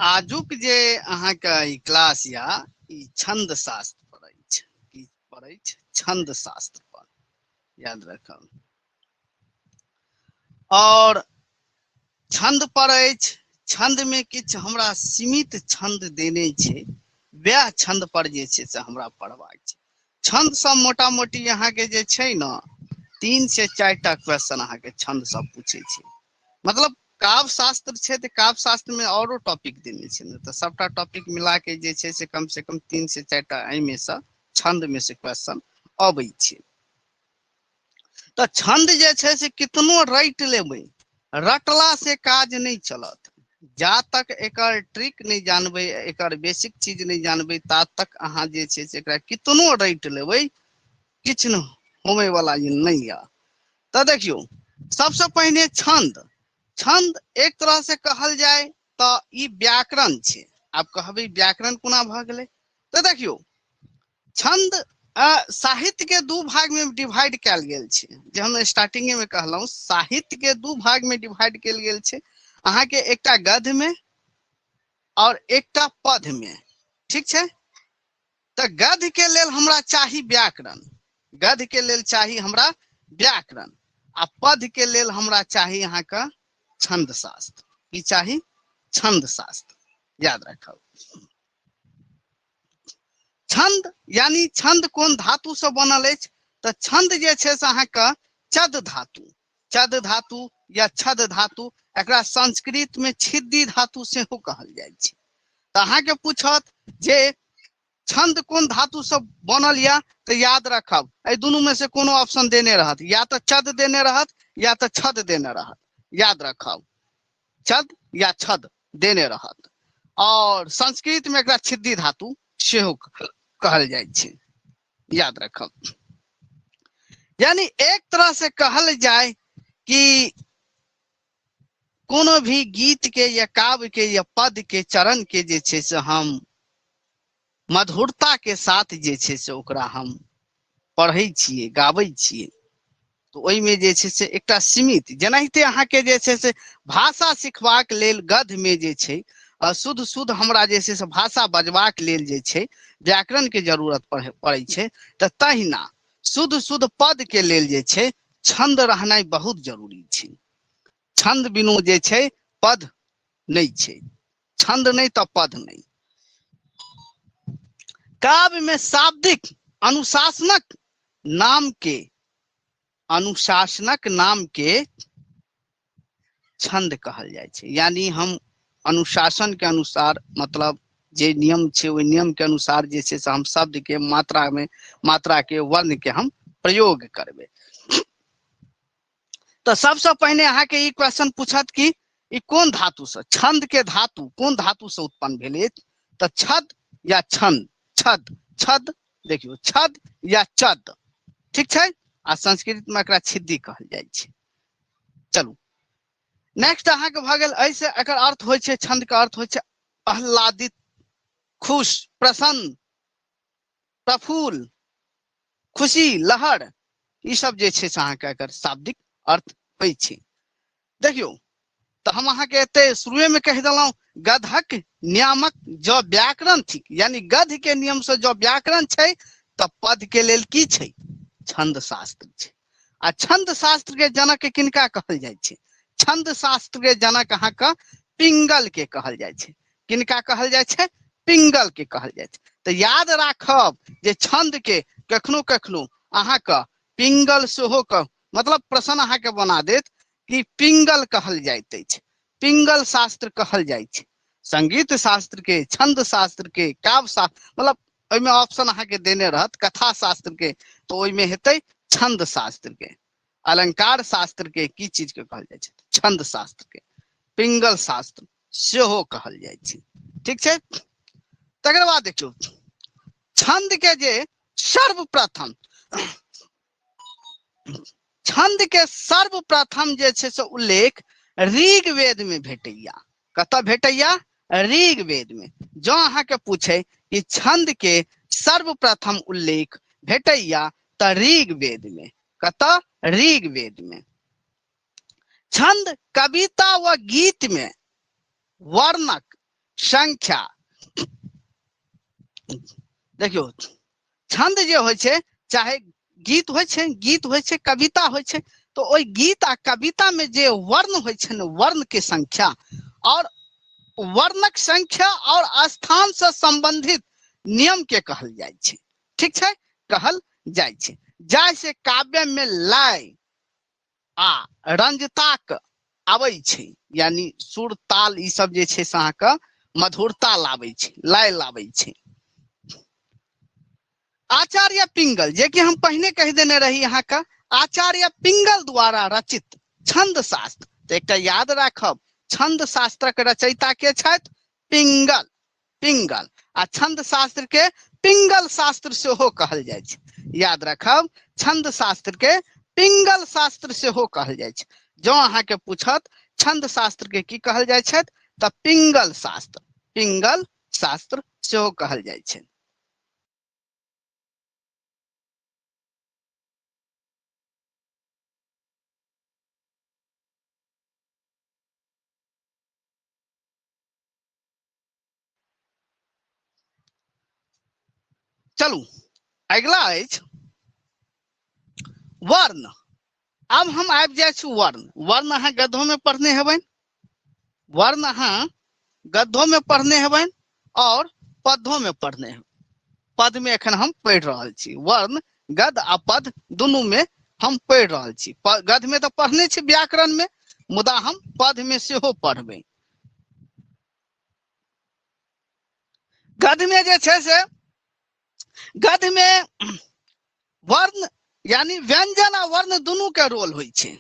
आजुक जे अहाँके ई क्लास या ई छंद शास्त्र पर अछि, की पर अछि? छंद शास्त्र पर, याद रखब। और छंद पर अछि, छंद में किछु हमरा सीमित छंद देने छै, वएह छंद पर जे छै से हमरा पढ़बाक छै। छंद सब मोटा मोटी अहाँके जे छै ने 3 से 4 टा क्वेश्चन अहाँके छंद सब पूछे छै। मतलब काव्य शास्त्र छै तऽ काव्य शास्त्र में औरो टॉपिक देने छै ने, तऽ सबटा टॉपिक मिला के जे छै से कम 3 से 4 टा एहिमे से छंद में से क्वेश्चन अबै छै। तऽ छंद जे छै से कितनो रटि लेबै, रटला से काज नहीं चलत। जा तक एकर ट्रिक नहीं जानबै, एकर बेसिक चीज नहीं जानबै, ता तक अहाँ जे छै से एकरा कितनो रटि लेबै किछु न होमे वाला नहीं यऽ। तऽ देखियौ, सबसे पहिने छंद। छंद एक तरह से कहल जाय तऽ ई व्याकरण छै। आब कहबै व्याकरण कोना भऽ गेलै, तऽ देखियौ छंद साहित्य के 2 भाग में डिवाइड कयल गेल छै। जे हम स्टार्टिंगे में कहलहुँ, साहित्य के 2 भाग में डिवाइड कयल गेल छै। अहाँके एकटा गद्य में और एकटा पद्य में, ठीक छै। तऽ गद्य के लेल हमरा चाही व्याकरण, गद्य के लेल चाही हमरा व्याकरण, आ पद्य के लेल हमरा चाही अहाँके छंद शास्त्र। की चाही? छंद शास्त्र, याद रखब। छंद यानी छंद कोन धातु से बनल अछि? तऽ छंद जे छै से अहाँके चद धातु, चद धातु या छद धातु, एकरा संस्कृत में छिद्दी धातु सेहो कहल जाइ छै। तऽ अहाँके पूछत जे छंद कोन धातु से बनल यऽ, तऽ याद रखब एहि दुनू में से कोनो ऑप्शन देने रहत, या तो चद देने रहत या तो छद देने रहत। याद रखब, चद या छद देने रहत। और संस्कृत में एकरा छिद्दी धातु सेहो कहल जाइ छै, याद रखब। यानी एक तरह से कहल जाय कि कोनो भी गीत के या काव्य के या पद के चरण के जे छै से हम मधुरता के साथ जे छै से ओकरा हम पढ़ै छियै, गाबै छियै, तऽ ओहिमे जे छै से एकटा सीमित, जेनाहिते अहाँके जे छै से भाषा सिखबाक लेल गद्य में जे छै शुद्ध शुद्ध हमरा जे छै से भाषा बजबाक लेल जे छै व्याकरण के जरूरत पड़ै छै, तऽ तहिना शुद्ध शुद्ध पद के लेल जे छै छंद रहनाइ बहुत जरूरी छै। छंद बिनु जे छै पद नहीं छै, छंद नहीं तऽ पद नहीं। काव्य में शाब्दिक अनुशासनक नाम के, अनुशासनक नाम के छंद कहल जाइ छै। यानी हम अनुशासन के अनुसार, मतलब जे नियम छै ओहि नियम के अनुसार जे छै से हम शब्द के मात्रा में, मात्रा के वर्ण के हम प्रयोग करबै। तऽ सबसे पहिने अहाँके ई क्वेश्चन पूछत कि ई कोन धातु से, छंद के धातु कोन धातु से उत्पन्न भेलै? तऽ छद या छंद, छद, छद देखियौ छद या चद, ठीक छै। आ संस्कृत में एकरा छिद्दी कहल जाइ छै। चलू नेक्स्ट अहाँके भऽ गेल, ऐसे एकर अर्थ होइ छै, छंद के अर्थ होइ छै आह्लादित, खुश, प्रसन्न, प्रफुल्ल, खुशी, लहर, ई सब जे छै से अहाँके एकर शाब्दिक अर्थ होइ छै। देखियौ तऽ हम अहाँके एते शुरुए में कहि देलहुँ, गधक नियामक जो व्याकरण थिक, यानी गद्य के नियम से जो व्याकरण छै, तऽ पद के लेल की छै? छंद शास्त्र छै। आ छंद शास्त्र के जनक किनका कहल जाइ छै? छंद शास्त्र के जनक अहाँके पिंगल के कहल जाइ छै। किनका कहल जाइ छै? पिंगल के कहल जाइ छै। तऽ याद राखब जे छंद के कखनो कखनो अहाँके पिंगल सेहो मतलब प्रश्न अहाँके बना देत कि पिंगल कहल जाइत अछि, पिंगल शास्त्र कहल जाइ छै। संगीत शास्त्र के, छंद शास्त्र के, काव्य शास्त्र, मतलब ओहिमे ऑप्शन अहाँके देने रहत कथा शास्त्र के, तो ओहिमे हेतै छंद शास्त्र के। अलंकार शास्त्र के की चीज के कहल जाइ छै? छंद शास्त्र के। पिंगल शास्त्र सेहो कहल जाइ छै, ठीक छै। तकर बाद देखियौ छंद के जे सर्वप्रथम, छंद के सर्वप्रथम जे छै से उल्लेख ऋग्वेद में भेटैया। कतऽ भेटैया? ऋग्वेद में। जो अहाँके पूछे कि छंद के सर्वप्रथम उल्लेख भेटैया तऽ ऋग्वेद में। कतऽ? ऋग्वेद में। छंद कविता व गीत में वर्णक संख्या। देखियो छंद जे होइ छै, चाहे गीत होइ छै, गीत होइ छै, कविता होइ छै, तो ओइ गीत आ कविता में जे वर्ण होइ छै ने, वर्ण के संख्या और वर्णक संख्या और स्थान से संबंधित नियम के कहल जाइ छै। ठीक छै, कहल जाइ छै। जैसे काव्य में लय आ रंजताक आबै छै, यानी सुर ताल ई सब जे छै से अहाँके मधुरता लाबै छै, लय लाबै छै। आचार्य पिंगल, जे कि हम पहिने कह देने रही अहाँके, आचार्य पिंगल द्वारा रचित छंद शास्त्र। तो एकटा याद राखब, छंद शास्त्रक रचयिता के छथि पिंगल, पिंगल। आ छंद शास्त्र के पिंगल शास्त्र सेहो कहल जाइ छै। याद रखब, छंद शास्त्र के पिंगल शास्त्र सेहो कहल जाइ छै। जो अहाँके पूछत छंद शास्त्र के की कहल जाइ छै, तऽ पिंगल शास्त्र, पिंगल शास्त्र सेहो कहल जाइ छै। चलू अगला अछि वर्ण। अब हम आबि जाइ छी वर्ण। वर्ण अहाँ गद्यों में पढ़ने हेबै, वर्ण अहाँ गद्यों में पढ़ने हेबै और पद्यों में पढ़ने हेबै। पद में एखन हम पढ़ि रहल छी, वर्ण गद्य आ पद दुनू में हम पढ़ि रहल छी। गद्य में तो पढ़ने छी व्याकरण में, मुदा हम पद में सेहो पढ़बै। गद्य में जे छै से, गद्य में वर्ण यानी व्यंजन आ वर्ण दुनू के रोल होइ छै।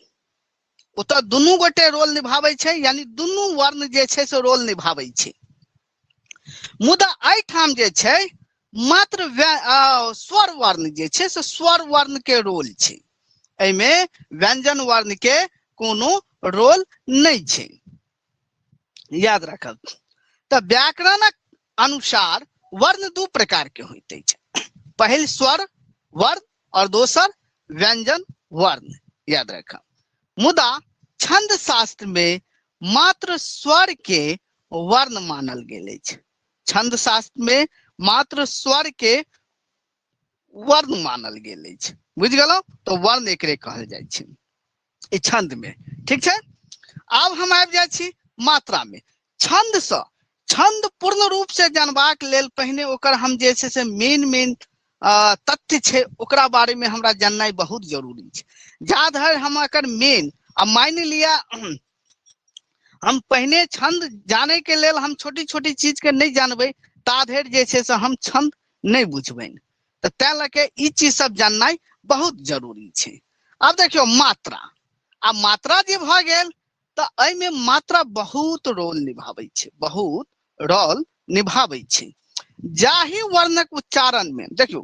ओतऽ दुनू गोटे रोल निभाबै छै, यानी दुनू वर्ण जे छै से रोल निभाबै छै। मुदा एहिठाम जे छै मात्र स्वर वर्ण जे छै से स्वर वर्ण के रोल छै। एहिमे व्यंजन वर्ण के कोनो रोल नहीं छै, याद रखब। तऽ व्याकरणक अनुसार वर्ण दू प्रकार के होइत अछि, पहिल स्वर वर्ण और दोसर व्यंजन वर्ण, याद रखब। मुदा छंद शास्त्र में मात्र स्वर के वर्ण मानल गेल अछि। छंद शास्त्र में मात्र स्वर के वर्ण मानल गेल अछि, बुझ गेलौं। तो वर्ण एकरे कहल जाइ छै ई छंद में। ठीक छै, आब हम आबि जाइ छी मात्रा में। छंद सँ, छंद पूर्ण रूप से जानबाक लेल पहिने ओकर हम जे छै से मेन तथ्य छै ओकरा बारे में हमरा जाननाइ बहुत जरूरी छै। जा धरि हम एकर मेन, आ मान लिया हम पहिने छंद जाने के लेल हम छोटी छोटी चीज के नहीं जानबै, ता धरि जे छै से हम छंद नहीं बुझबै। तऽ तैं लऽ के ई चीज सब जाननाइ बहुत जरूरी छै। आब देखियौ मात्रा, आ मात्रा जे भऽ गेल तऽ एहिमे मात्रा बहुत रोल निभाबै छै, बहुत रोल निभाबै छै। जाहि वर्णक उच्चारण में देखियौ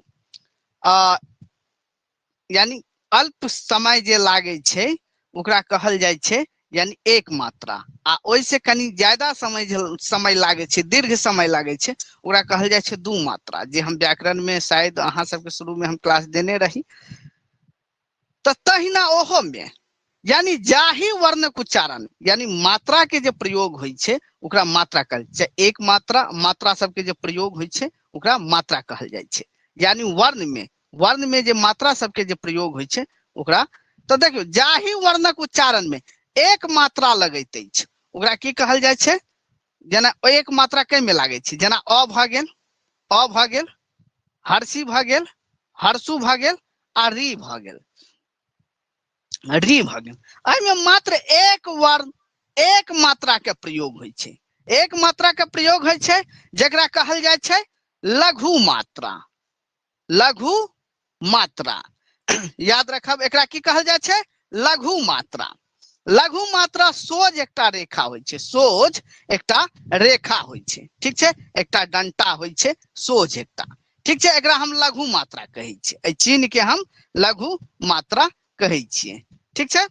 यानी अल्प समय जे लागे छै ओकरा कहल जाइ छै यानी एक मात्रा, आ ओइसे कनी ज्यादा समय लागे छै, दीर्घ समय लागे छै, ओकरा कहल जाइ छै दू मात्रा, जे हम व्याकरण में शायद अहाँ सबके शुरू में हम क्लास देने रही। तऽ तहिना ओहो में यानी जाहि वर्णक उच्चारण यानी मात्रा के जे प्रयोग होइ छै ओकरा मात्रा कहल छै। एक मात्रा, मात्रा सबके जे प्रयोग होइ छै ओकरा मात्रा कहल जाइ छै। यानी वर्ण में जे मात्रा सबके जे प्रयोग होइ छै ओकरा, तऽ देखियौ जाहि वर्णक उच्चारण में एक मात्रा लगैत अछि ओकरा की कहल जाइ छै। जेना एक मात्रा कै में लागै छै, जेना अ भऽ गेल, अ भऽ गेल, हर्षी भऽ गेल, हर्षु भऽ गेल, आ री भऽ गेल, री भऽ गेल। एहिमे मात्र एक वर्ण, एक मात्रा के प्रयोग होइ छै। एक मात्रा के प्रयोग होइ छै जेकरा कहल जाइ छै लघु मात्रा, लघु मात्रा। याद रखब एकरा की कहल जाइ छै, लघु मात्रा। लघु मात्रा सोझ एकटा रेखा होइ छै, सोझ एकटा रेखा होइ छै। ठीक छै, एकटा डंटा होइ छै सोझ एकटा। ठीक छै, एकरा हम लघु मात्रा कहै छियै, एहि चिन्ह के हम लघु मात्रा कहै छियै। ठीक छै,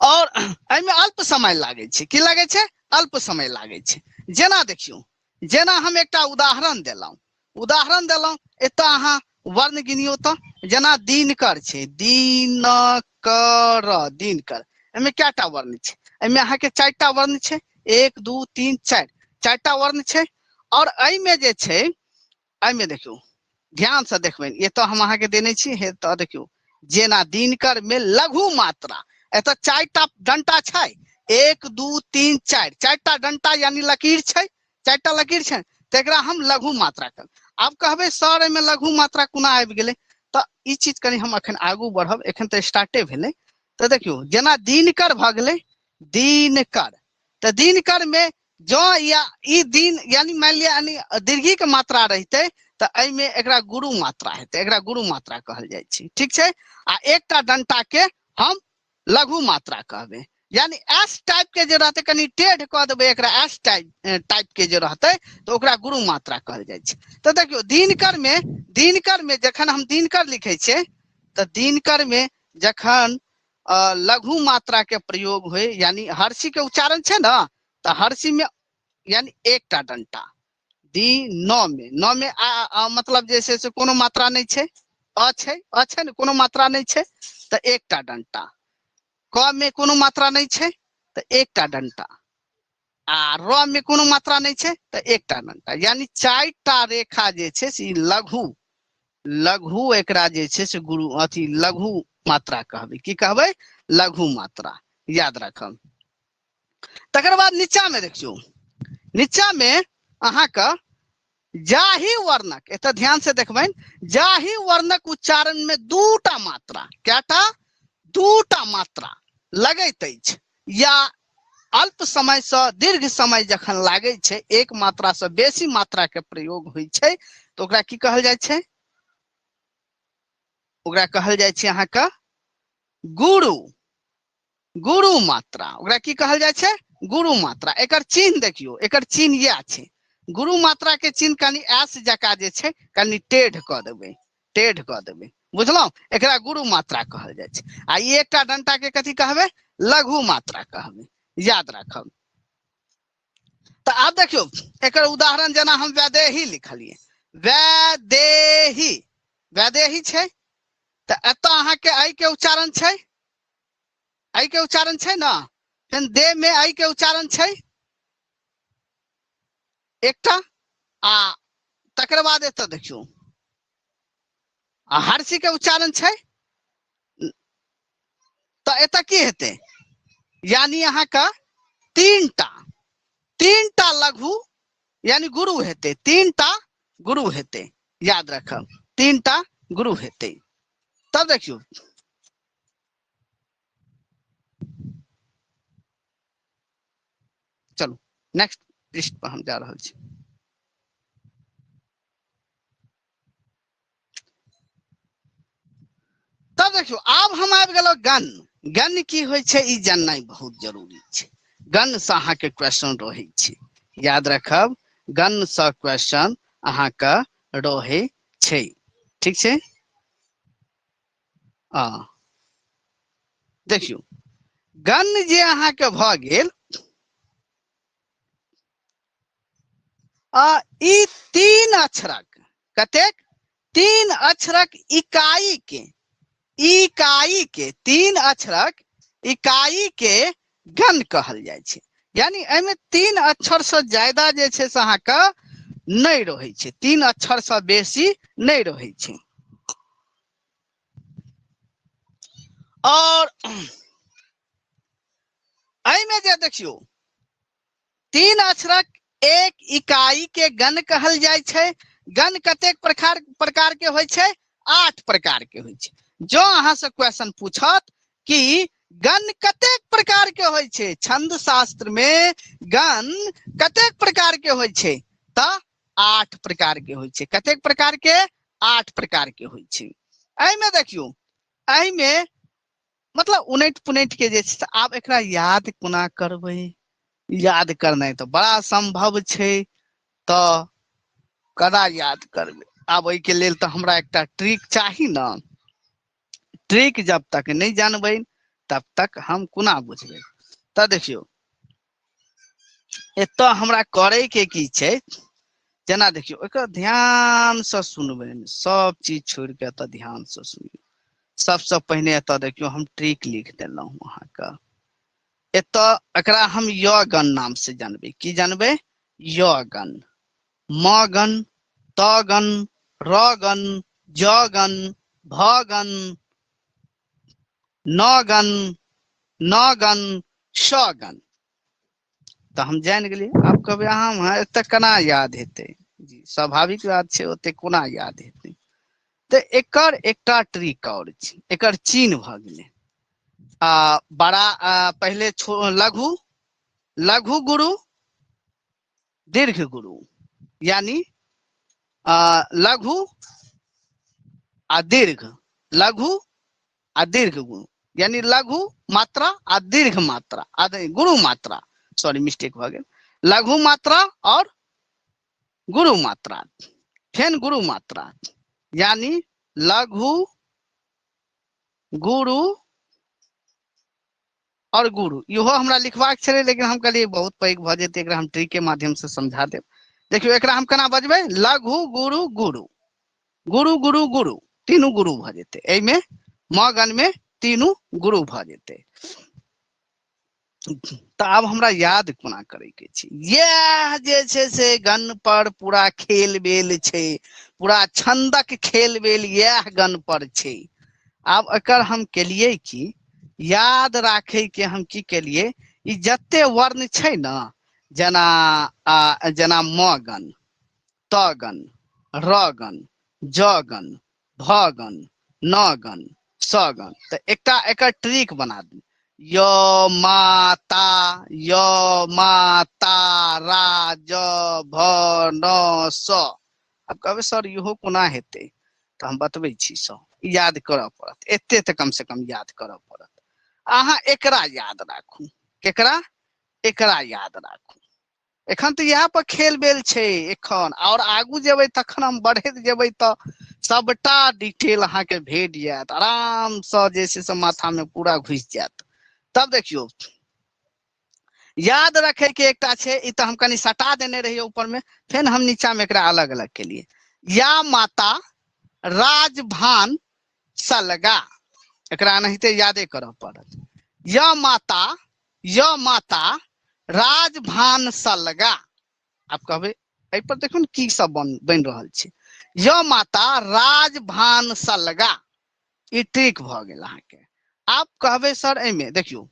और एहिमे अल्प समय लागै छै, की लागै छै, अल्प समय लागै छै। जेना देखियौ, जेना हम एकटा उदाहरण देलहुँ, उदाहरण देलहुँ, एतऽ अहाँ वर्ण गिनियौ तऽ, जेना दिनकर छै, दिनकर, दिनकर, एहिमे कैटा वर्ण छै, एहिमे अहाँके 4टा वर्ण छै, 1 2 3 4। चारिटा वर्ण छै और एहि में जे छै एहि में देखियो ध्यान से देखबै ये तो हम अहाँ के देने छी हे तो देखियो जेना दिनकर में लघु मात्रा एत चारिटा डंटा छै 1 2 3 4 चारिटा डंटा यानी लकीर छै चारिटा लकीर छै तेकरा हम लघु मात्रा कर आब कहबे सर में लघु मात्रा कोना आबि गेलै तो ई चीज कनी हम अखन आगू बढ़ब एखन तो स्टार्टे भेलै तो देखियो जेना दिनकर भ गेलै दिनकर तो दिनकर में जो या ई दिन यानी मान लिया यानी दीर्घी के मात्रा रहते तो एहि में एकरा गुरु मात्रा हेतै एकरा गुरु मात्रा कहल जाइ छै ठीक छै आ एकटा डंटा के हम लघु मात्रा कहबे यानी एस टाइप के जे रहते कनी टेढ़ कह देबे एकरा एस टाइप के जे रहते तो ओकरा गुरु मात्रा कहल जाइ छै तो देखियो दिनकर में जखन हम दिनकर लिखे छै तो दिनकर में जखन लघु मात्रा के प्रयोग होय यानी हर्षी के उच्चारण छै ना तो हर्षी में यानी एकटा डंटा नौ में मतलब जैसे से कोनो मात्रा नहीं छै अ छै ने कोनो मात्रा नहीं छै तो एकटा डंटा क में कोनो मात्रा नहीं छै तो एकटा डंटा आ र में कोनो मात्रा नहीं छै तो एकटा डंटा यानी चारिटा रेखा जे छै से लघु एकरा जे छै से गुरु अथी लघु मात्रा कहबे की कहबे लघु मात्रा याद रखब तकर बाद नीचा में देखियो नीचा में अहाँ का जाहि वर्णक एत ध्यान से देखबे जाहि वर्णक उच्चारण में दूटा मात्रा कैटा दूटा मात्रा लगैत अछि या अल्प समय से दीर्घ समय जखन लागे छै एक मात्रा से बेसी मात्रा के प्रयोग होय छै तो ओकरा की कहल जाइ छै ओकरा कहल जाइ छै अहाँ का गुरु मात्रा ओकरा की कहल जाइ छै गुरु मात्रा एकर चिन्ह देखियो एकर चिन्ह यह छै गुरु मात्रा के चिन्ह कनी एस जका जे छै कनी टेढ़ क देबै बुझलौ एकरा गुरु मात्रा कहल जाइ छै आ ई एकटा डंटा के कथी कहबे लघु मात्रा कहबे याद रखब तो आब देखियो एकर उदाहरण जना हम वैदेही लिखलिए वैदेही छै तो एतऽ अहाँ के आई के उच्चारण छै ना फेन दे में आई के उच्चारण छै एकटा आ तकर बाद एतऽ देखियो आ हर्षी के उच्चारण छै तो एतऽ की हेतै यानी अहाँ का तीनटा लघु यानी गुरु हेतै तीनटा गुरु हेतै याद रखब तीनटा गुरु हेतै तब देखियो चलो नेक्स्ट पृष्ठ पर हम जा रहल छी तब देखियो आब हम आबि गेलो गण की होय छै ई जाननाइ बहुत जरूरी छै गण से अहाँ के क्वेश्चन रहे छै याद रखब गण से क्वेश्चन अहाँ का रहे छै ठीक छै देखियो गण जे अहाँ के भ गेल ई तीन अक्षरक कतेक तीन अक्षरक इकाई के तीन अक्षरक इकाई के गण कहल जाइ छै यानी एमे तीन अक्षर से ज्यादा जे छै से अहाँ का नहीं रहे छै तीन अक्षर से बेसी नहीं रहे छै और एमे जे देखियो तीन अक्षरक एक इकाई के गण कहल जाइ छै गण कतेक प्रकार के होय छै 8 प्रकार के होय छै जो अहाँ से क्वेश्चन पूछत कि गण कतेक प्रकार के होय छै छंद शास्त्र में गण कतेक प्रकार के होय छै त 8 प्रकार के होय छै कतेक प्रकार के 8 प्रकार के होय छै एहि में देखियो एहि में मतलब उनट पुनट के जे छै आब एकरा याद कोना करबै याद करनाइ तो बड़ा संभव छै तो कदा याद करबै आब ओइ के लेल तो हमरा एकटा ट्रिक चाही ना ट्रिक जब तक नहीं जानबै तब तक हम कोना बुझबै त देखियो एतऽ हमरा करे के की छै जना देखियो एकर ध्यान से सुनबै सब चीज छोड़ के एतऽ ध्यान से सुनियो सबसे पहले एतऽ देखियो हम ट्रिक लिख देलहुं अहाँ का एतऽ एकरा हम य गण नाम से जानबै की जानबै यगन, मगन, तगन, रगन, जगन, भगन, नगन, नगन, शगन। तो हम जान गेलिए। आप कहबे अहाँ एते केना याद हेतै? जी स्वाभाविक बात छै, ओते कोना याद हेतै। तो एकर एकटा ट्रिक और छै, एकर चिन्ह भ गेलै बड़ा पहले लघु, लघु गुरु, दीर्घ गुरु, यानी लघु आ दीर्घ, लघु आ दीर्घ गुरु, यानी लघु मात्रा आ दीर्घ मात्रा, गुरु मात्रा, सॉरी मिस्टेक भ गेल, लघु मात्रा और गुरु मात्रा, फेन गुरु मात्रा, यानी लघु, गुरु और गुरु। इहो हमरा लिखबाक छलै, लेकिन हम कहलिए बहुत पैघ भ जेतै, एकरा हम ट्रिक के माध्यम से समझा देब। देखियो एकरा हम केना बजबै? लघु गुरु गुरु, गुरु गुरु गुरु, तीनू गुरु भ जेतै। एहिमे म गण में तीनू गुरु भ जेतै। तो आब हमरा याद कोना करे के छै? यह जे छै से गण पर पूरा खेल बेल छै, पूरा छंदक खेल बेल यह गण पर छै। आब एकर हम केलिए कि याद राखे के हम की केलिए, ई जते वर्ण छै न, जना जना म गण, त गण, र गण, ज गण, भ गण, न गण, स गण। तो एकटा एकर ट्रिक बना दी। य माता, य माता, रा ज भ न स। अब कहबे सर इहो कोना हेतै? तो हम बतबै छी। याद करऽ पड़त, एते तऽ कम से कम याद करऽ पड़त। अहाँ एकरा याद राखू। केकरा? एकरा याद राखू। एखन तो यहाँ पर खेल बेल छै एखन, और आगू जेबै तखन हम बढ़ैत जेबै तो सबटा डिटेल अहाँ के भेट जायत, आराम से जे छै से माथा में पूरा घुस जायत। तब देखियो याद रखे के एकटा छै, ई तो हम कनी सटा देने रहिए ऊपर में, फेर हम नीचा में एकरा अलग अलग केलिए। या माता राजभान सलगा, एकरा एनाहिते यादे करऽ पड़त। य माता, य माता राजभान सलगा। आप कहबे एहि पर देखो की सब बन रहल छै। य माता राजभान सलगा, ई ट्रिक भ गेल अहाँ के। आप कहबे सर एहिमे देखियो,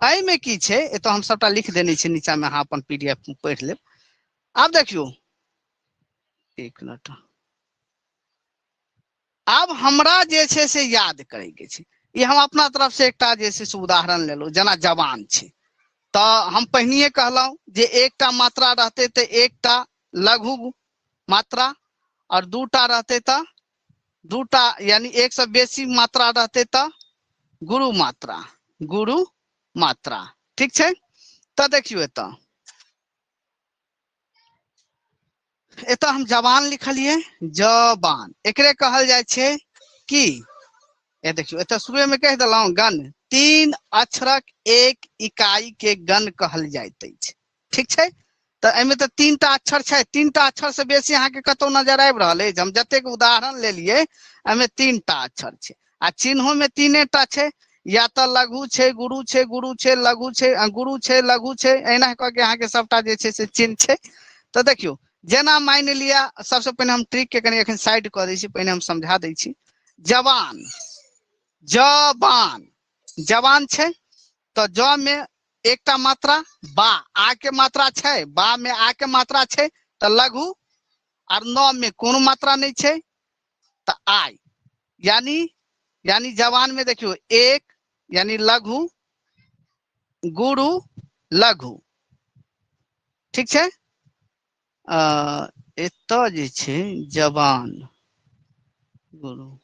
एहिमे की छै, एतो हम सबटा लिख देने छी नीचा में, अहाँ अपन पीडीएफ में पढ़ि लेब। आब देखियो, एक मिनट, आब हमरा जे छै से याद करे के छै। ई हम अपना तरफ से एकटा जे छै से उदाहरण लेलहुँ, जेना जवान छै, तो हम पहिनिए कहलहुँ जे एकटा मात्रा रहते तो एकटा लघु मात्रा, और दूटा रहते तो दूटा, यानी एक से बेसी मात्रा रहते तो गुरु मात्रा, गुरु मात्रा। ठीक छै? तो देखियो एतऽ हम जवान लिखलिए, जवान, एकरे कहल जाय छै कि देखियो एतऽ शुरू में कह देलहुँ गण, 3 अक्षरक एक इकाई के गण कहल जाइत अछि। ठीक छै? तो एहिमे तो 3टा अक्षर छै, 3टा अक्षर से बेसी अहाँ के कतौ नजर आबि रहल अछि? हम जतेक उदाहरण लेलिए एहिमे 3टा अक्षर छै, आ चिन्हों में 3टा छै, या तो लघु छै, गुरु छै, गुरु छै लघु छै, गुरु छै लघु छै, एना कह के अहाँ के सबटा जे छै से चिन्ह छै। तो देखियो, जेना मान लिया, सबसे पहले हम ट्रिक के कनी एखन साइड कऽ दै छी, पहिने हम समझा दै छी। जवान, जवान, जवान छै, तो ज में एकटा मात्रा बा, आ के मात्रा छै, बा में आ के मात्रा छै, तो लघु, और न में कोनो मात्रा नहीं छै, तो आय, यानी जवान में देखियो एक, यानी लघु, गुरु, लघु। ठीक छै? एतऽ जे छै जवान, गुरु,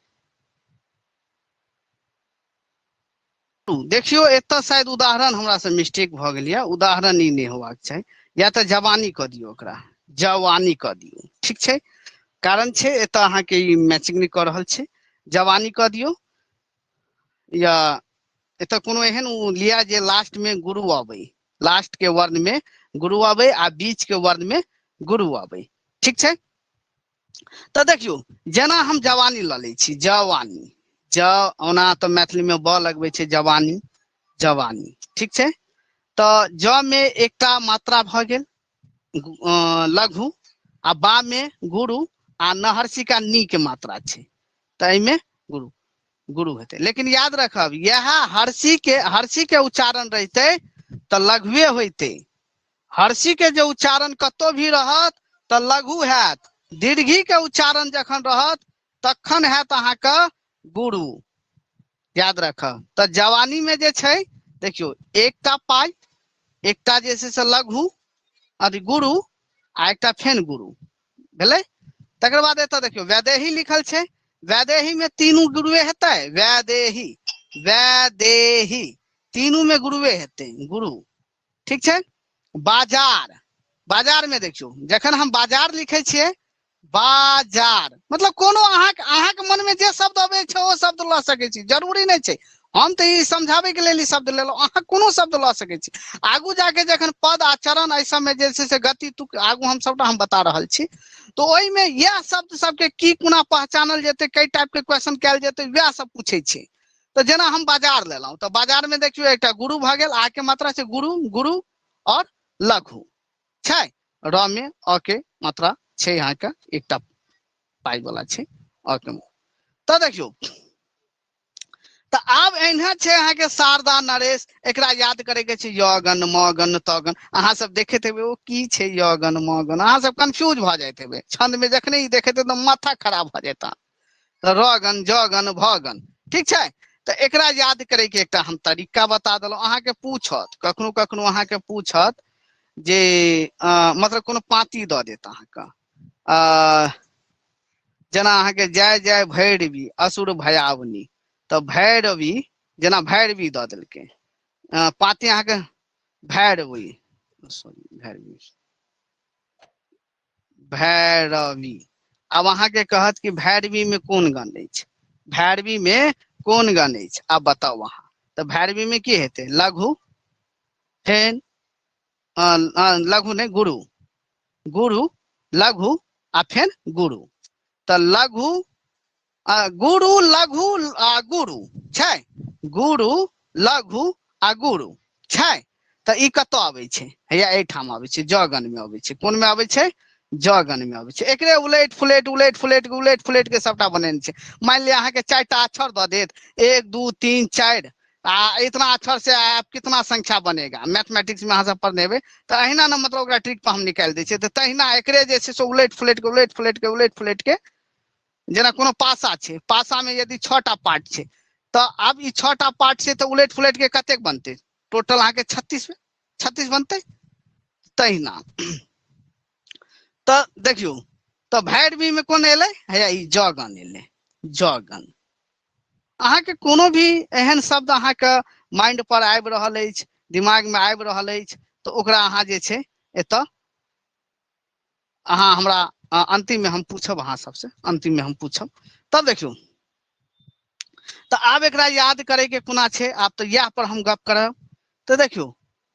देखियो एतऽ शायद उदाहरण हमरा से मिस्टेक भ गेल यऽ, उदाहरण ई नहि होबाक चाही, या तो जवानी कह दियो, ओकरा जवानी कह दियो। ठीक छै? कारण छै एतऽ अहाँ के ई मैचिंग नहीं कर रहल छै, जवानी कह दियो। या एतऽ कोनो एहन लिया जे लास्ट में गुरु अबै, लास्ट के वर्ण में गुरु अबै, आ बीच के वर्ण में गुरु अबै। ठीक छै? तो देखियो, जेना हम जवानी ल लै छी, जवानी, ओना तो मैथिली में ब लगबै छै, जवानी, जवानी। ठीक छै? तो ज में एकटा मात्रा भ गेल, लघु आ बा में गुरु आ नहर्षि का नी के मात्रा छे तो एमे गुरु गुरु हेते। लेकिन याद रखब यह हर्षि के उच्चारण रहते तो लघुए होते। हर्षि के जो उच्चारण कतो भी रहत तो लघु हैत। दीर्घी के उच्चारण जखन रहत तखन हैत अहाँके गुरु। याद रखब। तो जवानी में जे छै देखियो एकटा पाई एकटा जे छै से लघु अथी गुरु आ एकटा फेन गुरु भेलै। तकर बाद एतऽ देखियो वैदेही लिखल छै। वैदेही में तीनू गुरुए हेतै। वैदेही वैदेही तीनू में गुरुए हेतै गुरु। ठीक छै। बाजार बाजार में देखियो जखन हम बाजार लिखे छियै बाजार मतलब कोनो अहाँके मन में जे शब्द अबै छै ओ शब्द लऽ सकै छी। जरूरी नहीं छै हम तो ई समझावे के लेल ई शब्द लेलहुँ। अहाँ कोनो शब्द लऽ सकै छी। आगू जाके जखन पद आचरण एहि सबमे जे छै से गति तुक आगू हम सबटा हम बता रहल छी। तो ओहि में यह शब्द सबके की कोना पहचानल जेतै कई टाइप के क्वेश्चन कैल जेतै वह सब पूछे छै। तो जेना हम बाजार लेलहुँ तो बाजार में देखियो एकटा गुरु भऽ गेल। आ के मात्रा छै गुरु गुरु और लघु छै। र में अ के मात्रा छै यहाँ के एकटा पाई वाला छै अ के। तो देखियो तो आब एना छै अहाँ के शारदा नरेश एकरा याद करे के छै। य गण म गण त गण अहाँ सब देखैत हेबै ओ की छै य गण म गण अहाँ सब कंफ्यूज भ जाइत हेबै। छंद में जखने ई देखैत तो माथा खराब भ जेता। तो र गण ज गण भ गण ठीक छै। तो एकरा याद करे के एकटा हम तरीका बता देलहुं। अहाँ के पूछत कखनो कखनो अहाँ के पूछत जे मतलब कोनो पाँती दऽ देत अहाँ के जेना अहाँ के जय जय भैरवी असुर भयावनी तो भैरवी जेना भैरवी दऽ देलकै पाँती अहाँ के भैरवी सॉरी भैरवी भैरवी। अब अहाँ के कहत कि भैरवी में कोन गण अछि भैरवी में कोन गण अछि आब बताओ अहाँ। तो भैरवी में की हेतै लघु फेन लघु नहीं गुरु गुरु लघु आ फेन गुरु। तो लघु गुरु लघु आ गुरु छै। गुरु लघु आ गुरु छै। तो ई कतऽ आबै छै हैया एहिठाम आबै छै ज गण में आबै छै। कोन में आबै छै ज गण में आबै छै। एकरे उलट फुलैट के सबटा बनेने छै। मान लिया अहाँ के 4टा अक्षर दऽ देत 1 2 3 4 इतना अक्षर से आप कितना संख्या बनेगा मैथमेटिक्स में अहाँ सब पढ़ने हेबै। तो अहिना ना मतलब ओकरा ट्रिक पर हम निकालि दै छियै। तो तहिना एकरे जे छै से उलट फुलैट के जेना कोनो पासा छै पासा में यदि 6टा पार्ट छै तो अब ई 6टा पार्ट छै तो उलट फुलैट के कतेक बनते टोटल अहाँ के 36 बनते। तहिना तो देखियो तो भैरवी में कौन एले है ई ज गण एले ज गण। अहाँ के कोनो भी एहन शब्द अहाँ के माइंड पर आबि रहल अछि दिमाग में आबि रहल अछि तो ओकरा अहाँ जे छै एतऽ अहाँ हमरा अंतिम में हम पूछब अहाँ सबसे अंतिम में हम पूछब। तब देखियो तो आब एकरा याद करे के कोना छै आब तो यह पर हम गप करब। तो देखियो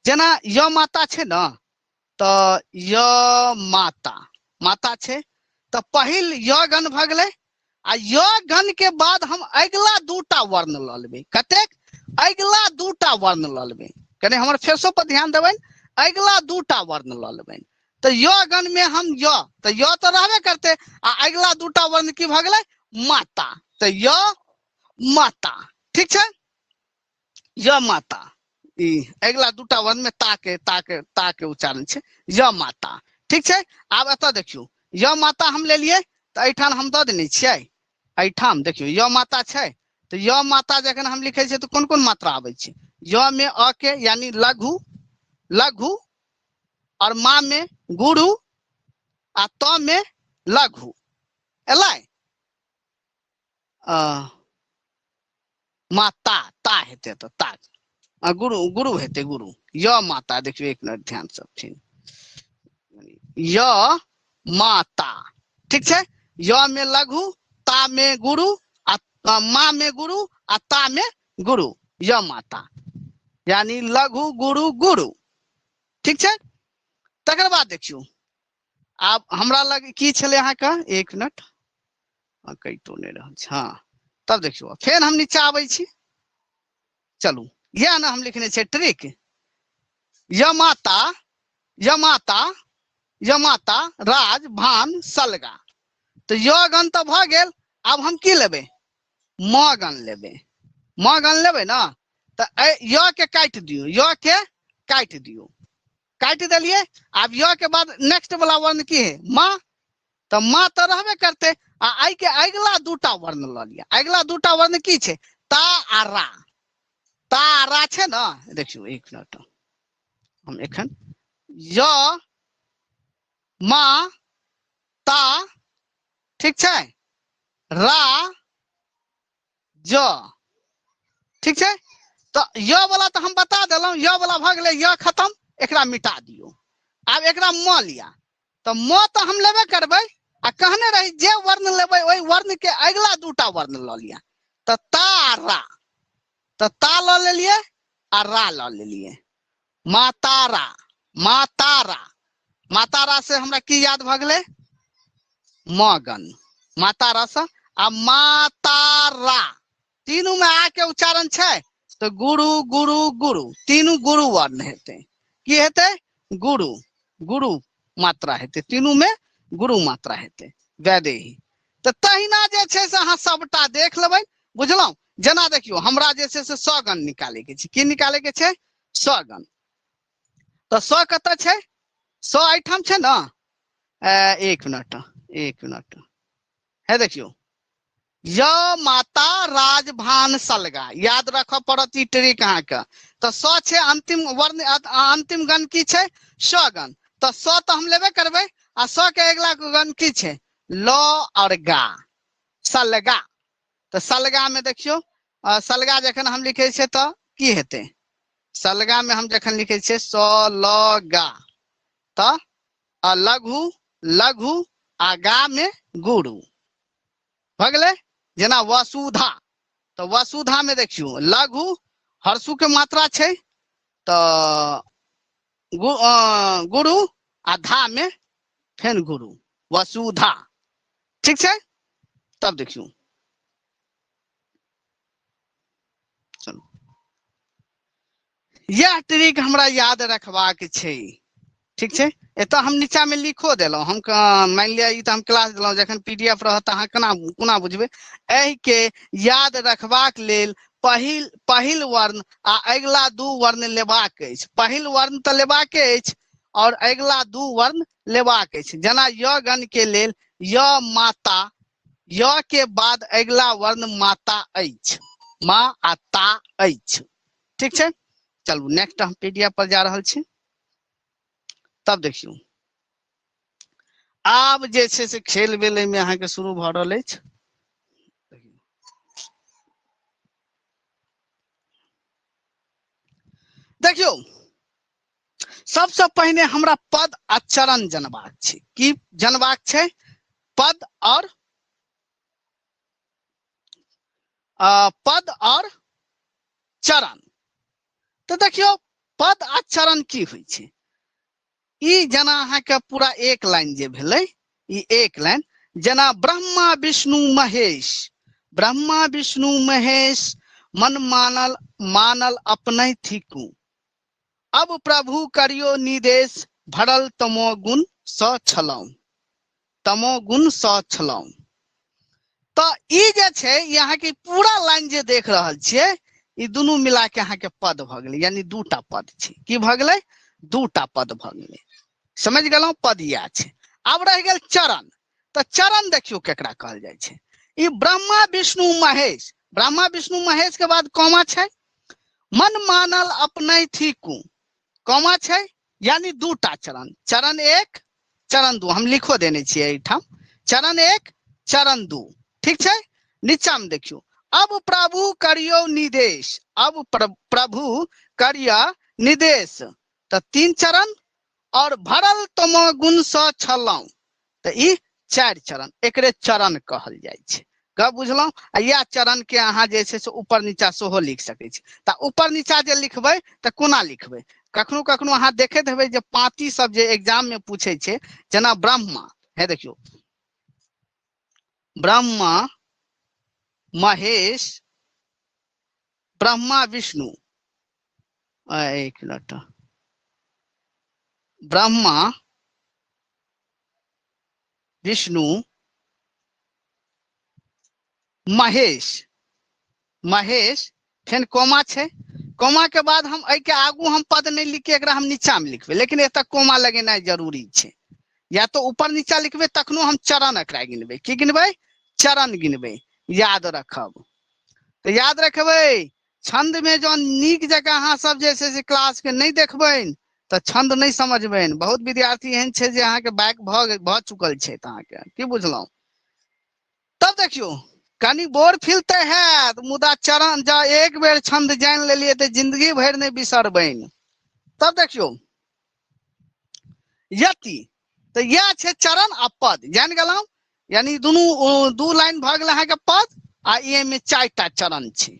जेना य माता छै ना तो य माता माता छै तो पहिल य गण भ गेलै। आ य गण के बाद हम अगला दूटा वर्ण लऽ लेबै कतेक अगला दूटा वर्ण लऽ लेबै। कने हमर फेरसो पर ध्यान देबै अगला दूटा वर्ण लऽ लेबै। तो य गण में हम य तो य तो रहबे करते आ अगला दूटा वर्ण की भ गेलै माता। तो य माता ठीक छै य माता ई अगला दूटा वर्ण में ता के उच्चारण छै य माता ठीक छै। आब एतऽ देखियो य माता हम लेलियै तो एहिठाम हम दऽ देने छियै। एहिठाम देखियो य माता छै तो य माता जखन हम लिखे छियै तो कोन कोन मात्रा आबै छै य में अ के यानी लघु लघु और माँ में गुरु आ त में लघु एलै माता ता हेतै तो ता गुरु गुरु हेतै गुरु य माता देखियो एक मिनट ध्यान से य माता ठीक छै। य में लघु ता में गुरु आ माँ में गुरु आ ता में गुरु य माता यानी लघु गुरु गुरु ठीक छै। तकर बाद देखियो आब हमरा लग की छलै अहाँ के एक मिनट कइटो नहीं रहल छै हाँ। तब देखियो फेर हम नीचा आबै छी चलू यह ना हम लिखने छै ट्रिक य माता यमाता राज भान सलगा। तो य गण तो भ गेल। अब हम की लेबे? म गण लेबे। म गण लेबे ना, तो य के काट दियो, य के काट दियो, काट दिलिए। अब य के बाद नेक्स्ट वाला वर्ण की है? म। तो म तो रहबे करते। आ आई के अगला दूटा वर्ण ल लिया। अगला दूटा वर्ण की छे? ता आ रा। ता आ रा छे ना, देखियो एक मिनट हम एखन य म ता, ठीक छे, रा ज, ठीक छे। तो य वाला तो हम बता दिलौं, य वाला भ गेलै, य खत्म, एकरा मिटा दियो। अब एकरा म लिया। तो म तो हम लेबे करबै, आ कहने रही जे वर्ण लेबै ओई वर्ण के अगला दूटा वर्ण ल लिया। तो ता रा, तो ता ल लेलिए आ रा ल लेलिए। मातारा, मातारा, मातारा से हमरा की याद भ गेलै? म गण। मातारा से आ मातारा, तीनू में आ के उच्चारण छे। तो गुरु गुरु गुरु, तीनू गुरु वर्ण हेते। की हेते? गुरु, गुरु मात्रा हेते, तीनू में गुरु मात्रा हेते। वैदेही। तो तहिना जे छे से अहाँ सबटा देख लेबै, बुझलौं? जेना देखियो हमरा जे छे से स गण निकाले के छे। की निकाले के छे? स गण। तो स कत छे? स एठाम छे ना। एक मिनट, एक मिनट, है देखियो, य माता राज भान सलगा, याद रख पड़त ई ट्रिक अहाँ के। तो स छे अंतिम वर्ण, अंतिम गण की छे? स गण। तो स तो हम लेबे करबै, आ स के अगला गण की छे? ल और गा, सलगा। तो सलगा में देखियो, सलगा जखन हम लिखे छे तो की हेते? सलगा में हम जखन लिखे छे स ल गा, तो लघु लघु आ गा में गुरु भ गेलै। जेना वसुधा, तो वसुधा में देखियो लघु हर्षु के मात्रा छे, तो गुरु आ धा में फेन गुरु, वसुधा, ठीक छे। तब देखियो, चलो यह ट्रिक हमरा याद रखबाक छे, ठीक छे। एत हम नीचा में लिखो देलौं। हम मान लिया ई तो हम क्लास देलौं, जखन पीडीएफ रहत अहाँ कोना बुझबे? एहि के याद रखबाक लेल पहिल पहिल वर्ण आ अगला दू वर्ण लेबाक अछि। पहिल वर्ण तो लेबाक अछि और अगला दू वर्ण लेबाक अछि। जेना य गण के लेल य माता, य के बाद अगला वर्ण माता अछि, माँ आ ता अछि, ठीक छे। चलू नेक्स्ट हम पीडीएफ पर जा रहल छी। तब देखियो, आब जे छे से खेल बेल में अहाँ के शुरू भ रहल अछि। देखियो, सबसे पहिने हमरा पद आ चरण जनबाक छे। की जनबाक छे? पद और पद और चरण। तो देखियो पद आ चरण की होइ छे? ई जना अहाँ के पूरा एक लाइन जे भेलै, ई एक लाइन। जेना ब्रह्मा विष्णु महेश, ब्रह्मा विष्णु महेश मन मानल मानल अपने थिकू, अब प्रभु करियो निदेश भरल तमो गुण स छलौं, तमो गुण स छलौं। तो ई जे छे, ई अहाँ के पूरा लाइन जे देख रहल छिए, ई दुनू मिला के अहाँ के पद भ गेलै, यानी दूटा पद छे। की भ गेलै? दूटा पद भ गेलै। समझ गेलौं? पद इएह छे। अब रह गेल चरण। तो चरण देखियो केकरा कहल जाय छे? ई ब्रह्मा विष्णु महेश, ब्रह्मा विष्णु महेश के बाद कौमा छे, मन मानल अपने थिकू, कौमा छे, यानी दूटा चरण। चरण एक, चरण दू, हम लिखो देने छिए एठाम। चरण एक, चरण दू, ठीक छे। नीचा में देखियो, अब प्रभु करियो निदेश, अब प्रभु करिया निदेश, तो तीन चरण। और भरल तमो गुण स छलौं, तो ई चार चरण, एकरे चरण कहल जाय छे। गप बुझलौं? आ या चरण के अहाँ जे छे से ऊपर नीचा सेहो लिख सकै छी। तो ऊपर नीचा जे लिखबै तो कोना लिखबै? कखनो कखनो अहाँ देखैत हेबै जे पाँती सब जे एग्जाम में पूछे छे, जेना ब्रह्मा है देखियो, ब्रह्मा महेश ब्रह्मा विष्णु, एक मिनट, ब्रह्मा विष्णु महेश महेश फेन कोमा छे, कोमा के बाद हम ए के आगू हम पद नहीं लिख के एकरा हम नीचा में लिखबे, लेकिन एतक कोमा लगेना जरूरी छे। या तो ऊपर नीचा लिखबे तखनो हम चरण एकरा गिनबे, की गिनबे? चरण गिनबे, याद रखब। तो याद रखबे छंद में जो नीक जगह अहाँ सब जे छै से क्लास के नहीं देखबे तो छंद नहीं समझबे। बहुत विद्यार्थी एहन छै जे अहाँ के बैक भ चुकल छै, त अहाँ के की बुझलौ। तब देखियो कनी बोर फील ते है, मुदा चरण जा एक बेर छंद जान लेलिए तो जिंदगी भर नहीं बिसरबे। तब देखियो यति तो यह छे चरण आ पद, जान गेलौ। यानी दोनों दू लाइन भ गेल अहाँ के पद आ ए में 4टा चरण छे।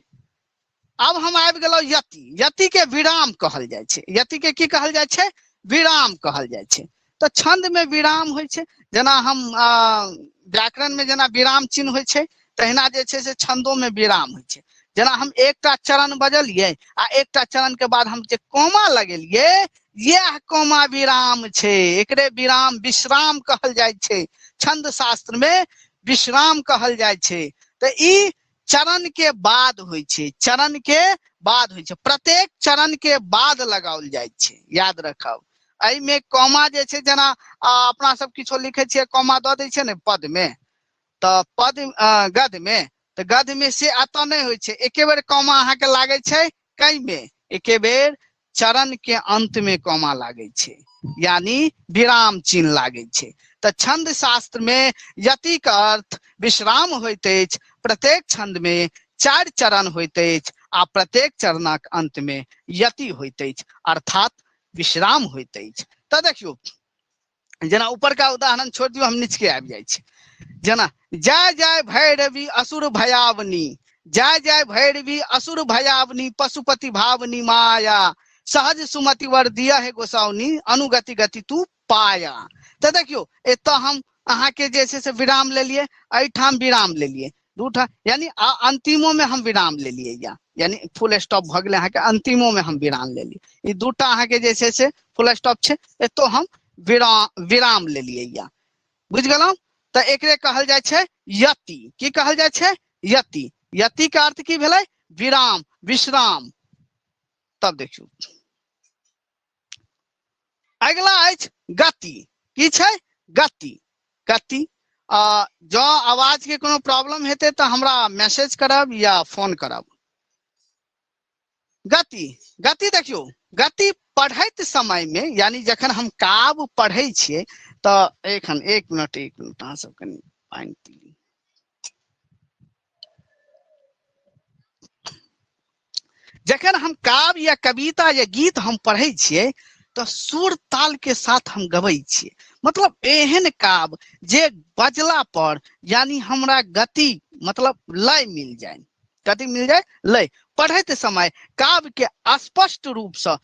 अब हम आबि गेलौ यति। यति के विराम कहल जाय छे। यति के की कहल जाय छे? विराम कहल जाय छे। तो छंद में विराम होय छे, जना हम व्याकरण में जना विराम चिन्ह होय छे तहिना जे छे से छंदों में विराम होय छे। जना हम एकटा चरण बजलिए आ एकटा चरण के बाद हम जे कोमा लगेलिए, यह कोमा विराम छे। एकरे विराम विश्राम कहल जाय छे। छंद शास्त्र में विश्राम कहल जाय छे। तो ई चरण के बाद होय छे, चरण के बाद होय छे, प्रत्येक चरण के बाद लगाओल जाय छे, याद रखब। एहि में कोमा जे छे जना अपना सब किछो लिखे छिए कोमा द दै छे ने पद में, तो पद गद में, तो गद में से अत नहीं होय छे। एके बेर कोमा अहाँ के लागे छे कई में? एके बेर चरण के अंत में कोमा लागे छे, यानी विराम चिन्ह लागे छे। तो छंद शास्त्र में यति का अर्थ विश्राम होइत अछि। प्रत्येक छंद में 4 चरण होइत अछि आ प्रत्येक चरणक अंत में यति होइत अछि, अर्थात विश्राम होइत अछि। तो देखियो जना ऊपर का उदाहरण छोड़ दियो, हम नीचे आबि जाय छी। जना जय जय भैरवी असुर भयावनी, जय जय भैरवी असुर भयावनी, पशुपति भावनी माया, सहज सुमति वर दिया है गोसाउनी, अनुगति गति तू पाया। तो देखियो एतो हम अहाँ के जे से विराम ले लिए, एठाम विराम ले लिए, दूठा यानी अंतिमों में हम विराम ले लिए, यानी फुल स्टॉप भ गेले। अहाँ के अंतिमों में हम विराम ले लिए। ई दूटा अहाँ के जे से फुल स्टॉप छे, एतो हम विराम ले लिए, बुझ गेलौ। तो एकरे कहल जाय छे यति। की कहल जाय छे? यति। यति का अर्थ की भेलै? विराम, विश्राम। तब देखियो अगला अछि गति। की छे? गति। गति जो आवाज के कोनो प्रॉब्लम हेते तो हमरा मैसेज करब या फोन करब। गति, गति देखियो गति पढ़ैत समय में, यानी जखन हम काव्य पढ़ै छिए तो एखन एक मिनट अहाँ सब कनी पानी पी ली। जखन हम काव्य या कविता या गीत हम पढ़ै छिए तो सुर ताल के साथ हम गबै छिए। मतलब एहन काव्य जे बजला पर यानी हमरा गति मतलब लय मिल जाए, गति मिल जाए, लय। पढ़ैत समय काव्य के स्पष्ट रूप से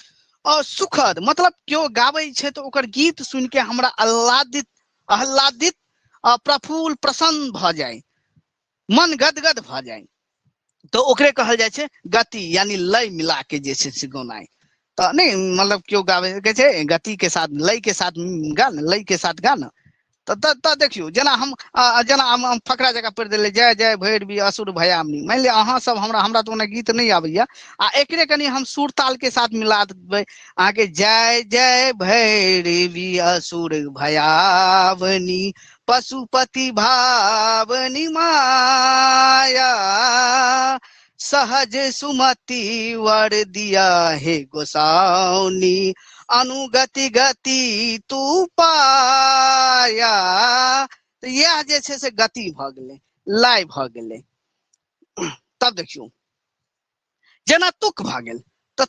और सुखद, मतलब क्यों गाबै छे तो ओकर गीत सुन के हमरा आह्लादित प्रफुल्ल प्रसन्न भ जाए, मन गदगद भ जाए, तो ओकरे कहल जाय छे गति, यानी लय मिला के जे छे से गौनाई। तो नहीं मतलब क्यों गावे के छे गति के साथ, लय के साथ गान, लय के साथ गान। तो देखियो जना हम फकरा जगह पढ़ देले जय जय भैरवी असुर भयावनी। मान लिया अहाँ सब हमरा तो गीत नहीं आबैया आ एकरे कनी हम सुर ताल के साथ मिला देबै अहाँ के जय जय भैरवी असुर भयावनी, पशुपति भावनी माया, सहज सुमति वर दिया है गोसाउनी, अनुगति गति तू पाया। तो यह जे छे से गति भ गेले, लय भ गेले। तब देखियो जना तुक भ गेल, तो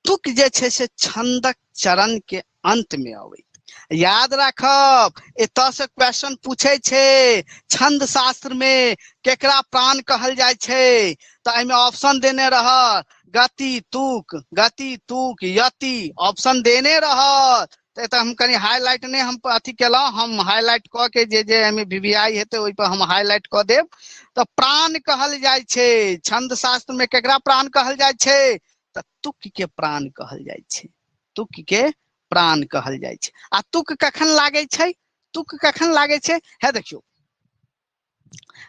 तुक जे छे से छंदक चरण के अंत में आवे। याद रखब एतऽ से क्वेश्चन पूछे छे छंद शास्त्र में केकरा प्राण कहल जाय छे, तो एमे ऑप्शन देने रह गति तुक यति, ऑप्शन देने रह। तो हम कनी हाईलाइट ने हम अथी केलो, हम हाईलाइट क के जे एमे वीवीआई हेते ओइ पर हम हाईलाइट क देब। तो प्राण कहल जाय छे छंद शास्त्र में, केकरा प्राण कहल जाय छे? तो तुक के प्राण कहल जाय छे, तुक के प्राण कहल जाय छे। आ तुक कखन लागे छे? तुक कखन लागे छे है देखियो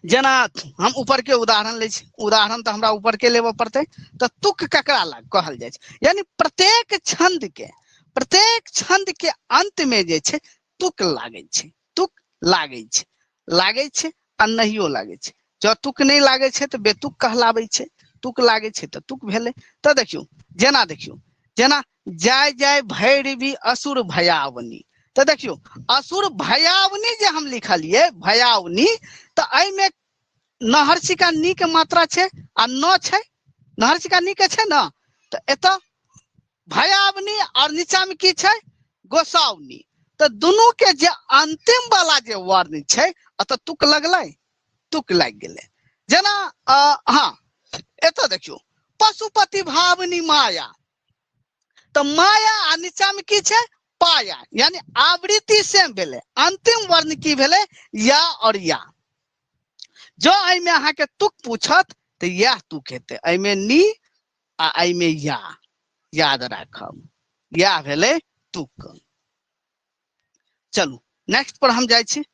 जना हम ऊपर के उदाहरण ले छी उदाहरण तो हमरा ऊपर के लेबो पड़ते तो तुक ककरा लाग कहल जाय छै यानी प्रत्येक छंद के अंत में जे छै तुक लागे छै लागे छै आ नहियो लागे छै जो तुक नहीं लागे छै तो बेतुक कहलाबै छै तुक लागे छै तो तुक भेले तो देखियो जेना जाय जाय भैरवी असुर भयावनी तो देखियो असुर भयावनी जे हम लिखलिए भयावनी तो एहि में नहर्षिका नी के मात्रा छै आ न छै नहर्षिका नी के छै न तो एतऽ भयावनी और नीचा में की छै गोसावनी तो दोनों के जे अंतिम वाला जे वर्ण छै अतः तुक लगलै तुक लग गेलै जेना हाँ एतऽ देखियो पशुपति भावनी माया तो माया आ नीचा में की छै पाया यानी आवृत्ति सेम भेले अंतिम वर्ण की भेले या और या जो एहि में अहाँ के तुक पूछत तो यह तुक हेते एहि में नी आ एहि में या याद राखब या भेले तुक चलू नेक्स्ट पर हम जाइ छी